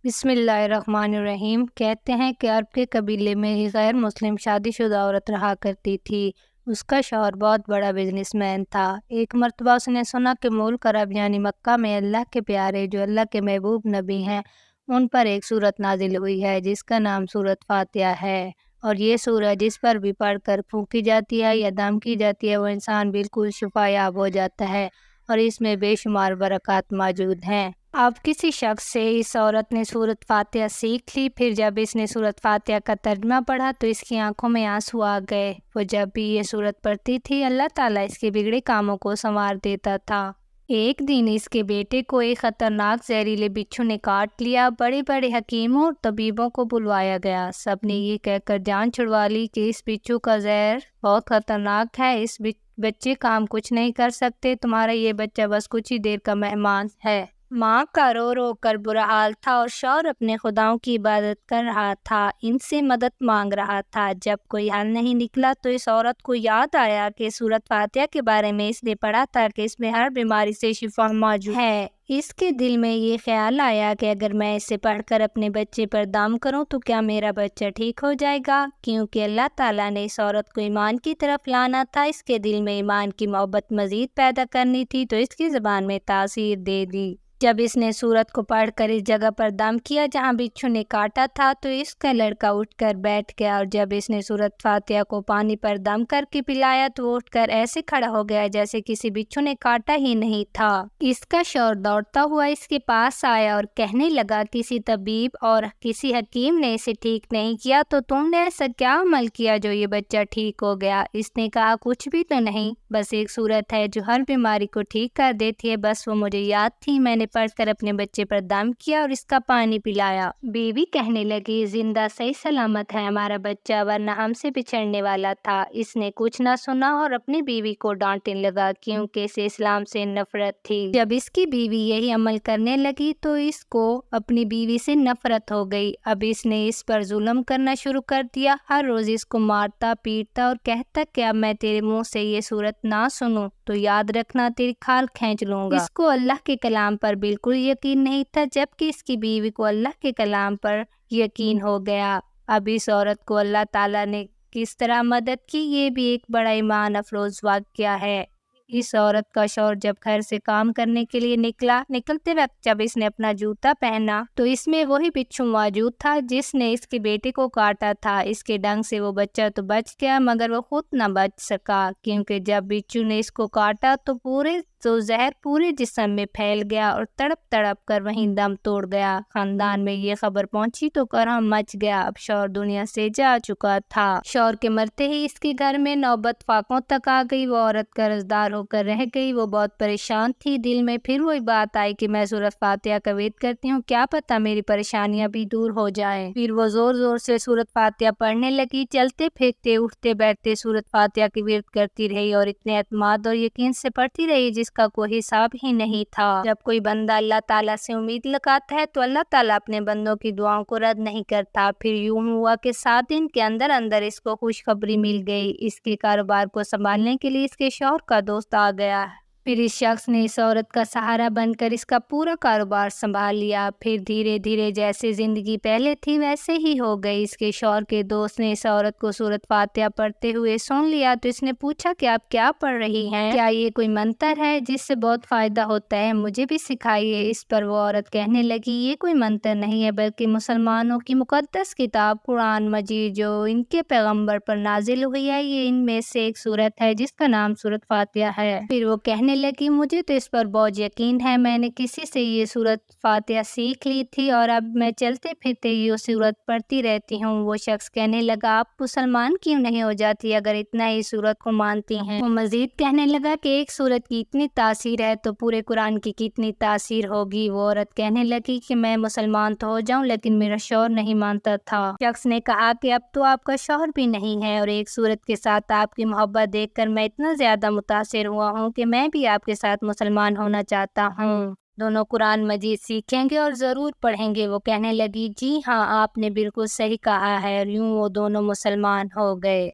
بسم اللہ الرحمن الرحیم۔ کہتے ہیں کہ عرب کے قبیلے میں ایک غیر مسلم شادی شدہ عورت رہا کرتی تھی۔ اس کا شوہر بہت بڑا بزنس مین تھا۔ ایک مرتبہ اس نے سنا کہ ملک عرب یعنی مکہ میں اللہ کے پیارے جو اللہ کے محبوب نبی ہیں ان پر ایک سورت نازل ہوئی ہے جس کا نام سورت فاتحہ ہے، اور یہ سورت جس پر بھی پڑھ کر پھونکی جاتی ہے یا دم کی جاتی ہے وہ انسان بالکل شفا یاب ہو جاتا ہے، اور اس میں بے شمار برکات موجود ہیں۔ اب کسی شخص سے اس عورت نے سورت فاتحہ سیکھ لی۔ پھر جب اس نے سورت فاتحہ کا ترجمہ پڑھا تو اس کی آنکھوں میں آنسو آ گئے۔ وہ جب بھی یہ سورت پڑھتی تھی اللہ تعالیٰ اس کے بگڑے کاموں کو سنوار دیتا تھا۔ ایک دن اس کے بیٹے کو ایک خطرناک زہریلے بچھو نے کاٹ لیا۔ بڑے بڑے حکیموں اور طبیبوں کو بلوایا گیا۔ سب نے یہ کہہ کر جان چھڑوا لی کہ اس بچھو کا زہر بہت خطرناک ہے، اس بچے کا ہم کچھ نہیں کر سکتے، تمہارا یہ بچہ بس کچھ ہی دیر کا مہمان ہے۔ ماں کا رو رو کر برا حال تھا اور شوہر اپنے خداؤں کی عبادت کر رہا تھا، ان سے مدد مانگ رہا تھا۔ جب کوئی حل نہیں نکلا تو اس عورت کو یاد آیا کہ سورت فاتحہ کے بارے میں اس نے پڑھا تھا کہ اس میں ہر بیماری سے شفا موجود ہے۔ اس کے دل میں یہ خیال آیا کہ اگر میں اسے پڑھ کر اپنے بچے پر دم کروں تو کیا میرا بچہ ٹھیک ہو جائے گا؟ کیونکہ اللہ تعالیٰ نے اس عورت کو ایمان کی طرف لانا تھا، اس کے دل میں ایمان کی محبت مزید پیدا کرنی تھی، تو اس کی زبان میں تاثیر دے دی۔ جب اس نے سورت کو پڑھ کر اس جگہ پر دم کیا جہاں بچھو نے کاٹا تھا تو اس کا لڑکا اٹھ کر بیٹھ گیا، اور جب اس نے سورت فاتحہ کو پانی پر دم کر کے پلایا تو وہ اٹھ کر ایسے کھڑا ہو گیا جیسے کسی بچھو نے کاٹا ہی نہیں تھا۔ اس کا شوہر دوڑتا ہوا اس کے پاس آیا اور کہنے لگا کسی طبیب اور کسی حکیم نے اسے ٹھیک نہیں کیا، تو تم نے ایسا کیا عمل کیا جو یہ بچہ ٹھیک ہو گیا؟ اس نے کہا کچھ بھی تو نہیں، بس ایک سورت ہے جو ہر بیماری کو ٹھیک کر دیتی ہے، بس وہ مجھے یاد تھی، میں نے پڑھ کر اپنے بچے پر دم کیا اور اس کا پانی پلایا۔ بیوی کہنے لگی زندہ صحیح سلامت ہے ہمارا بچہ، ورنہ ہم سے بچھڑنے والا تھا۔ اس نے کچھ نہ سنا اور اپنی بیوی کو ڈانٹنے لگا کیونکہ اسے اسلام سے نفرت تھی۔ جب اس کی بیوی یہی عمل کرنے لگی تو اس کو اپنی بیوی سے نفرت ہو گئی۔ اب اس نے اس پر ظلم کرنا شروع کر دیا، ہر روز اس کو مارتا پیٹتا اور کہتا کہ اب میں تیرے منہ سے یہ سورت نہ سنوں تو یاد رکھنا تیری کھال کھینچ لوں گا۔ اس کو اللہ کے کلام پر بالکل یقین نہیں تھا، جبکہ اس کی بیوی کو اللہ کے کلام پر یقین ہو گیا۔ اب اس عورت کو اللہ تعالیٰ نے کس طرح مدد کی یہ بھی ایک بڑا ایمان افروز واقعہ ہے۔ اس عورت کا شوہر جب گھر سے کام کرنے کے لیے نکلتے وقت جب اس نے اپنا جوتا پہنا تو اس میں وہی بچھو موجود تھا جس نے اس کے بیٹے کو کاٹا تھا۔ اس کے ڈنگ سے وہ بچہ تو بچ گیا مگر وہ خود نہ بچ سکا، کیونکہ جب بچھو نے اس کو کاٹا تو زہر پورے جسم میں پھیل گیا اور تڑپ تڑپ کر وہیں دم توڑ گیا۔ خاندان میں یہ خبر پہنچی تو کرہم مچ گیا۔ اب شوہر دنیا سے جا چکا تھا۔ شوہر کے مرتے ہی اس کے گھر میں نوبت فاقوں تک آ گئی۔ وہ عورت قرضدار ہو کر رہ گئی۔ وہ بہت پریشان تھی۔ دل میں پھر وہی بات آئی کہ میں سورت فاتحہ کا ورد کرتی ہوں، کیا پتہ میری پریشانیاں بھی دور ہو جائیں۔ پھر وہ زور زور سے سورت فاتحہ پڑھنے لگی، چلتے پھرتے اٹھتے بیٹھتے سورت فاتحہ کی ورد کرتی رہی اور اتنے اعتماد اور یقین سے پڑھتی رہی جس کا کوئی حساب ہی نہیں تھا۔ جب کوئی بندہ اللہ تعالیٰ سے امید لگاتا ہے تو اللہ تعالیٰ اپنے بندوں کی دعاؤں کو رد نہیں کرتا۔ پھر یوں ہوا کہ 7 دن کے اندر اندر اس کو خوشخبری مل گئی۔ اس کے کاروبار کو سنبھالنے کے لیے اس کے شوہر کا دوست آ گیا۔ پھر اس شخص نے اس عورت کا سہارا بن کر اس کا پورا کاروبار سنبھال لیا۔ پھر دھیرے دھیرے جیسے زندگی پہلے تھی ویسے ہی ہو گئی۔ اس کے شوہر کے دوست نے اس عورت کو سورت فاتحہ پڑھتے ہوئے سن لیا تو اس نے پوچھا کہ آپ کیا پڑھ رہی ہیں؟ کیا یہ کوئی منتر ہے جس سے بہت فائدہ ہوتا ہے؟ مجھے بھی سکھائیے۔ اس پر وہ عورت کہنے لگی یہ کوئی منتر نہیں ہے بلکہ مسلمانوں کی مقدس کتاب قرآن مجید جو ان کے پیغمبر پر نازل ہوئی ہے، یہ ان میں سے ایک سورت ہے جس کا نام سورت فاتحہ ہے۔ پھر وہ کہنے لگی مجھے تو اس پر بہت یقین ہے، میں نے کسی سے یہ سورت فاتحہ سیکھ لی تھی اور اب میں چلتے پھرتے یہ سورت پڑھتی رہتی ہوں۔ وہ شخص کہنے لگا آپ مسلمان کیوں نہیں ہو جاتی اگر اتنا ہی سورت کو مانتی ہیں؟ وہ مزید کہنے لگا کہ ایک سورت کی اتنی تاثیر ہے تو پورے قرآن کی کتنی تاثیر ہوگی۔ وہ عورت کہنے لگی کہ میں مسلمان تو ہو جاؤں لیکن میرا شوہر نہیں مانتا تھا۔ شخص نے کہا کہ اب تو آپ کا شوہر بھی نہیں ہے اور ایک سورت کے ساتھ آپ کی محبت دیکھ کر میں اتنا زیادہ متاثر ہوا ہوں کہ میں بھی آپ کے ساتھ مسلمان ہونا چاہتا ہوں۔ دونوں قرآن مجید سیکھیں گے اور ضرور پڑھیں گے۔ وہ کہنے لگی جی ہاں آپ نے بالکل صحیح کہا ہے، اور یوں وہ دونوں مسلمان ہو گئے۔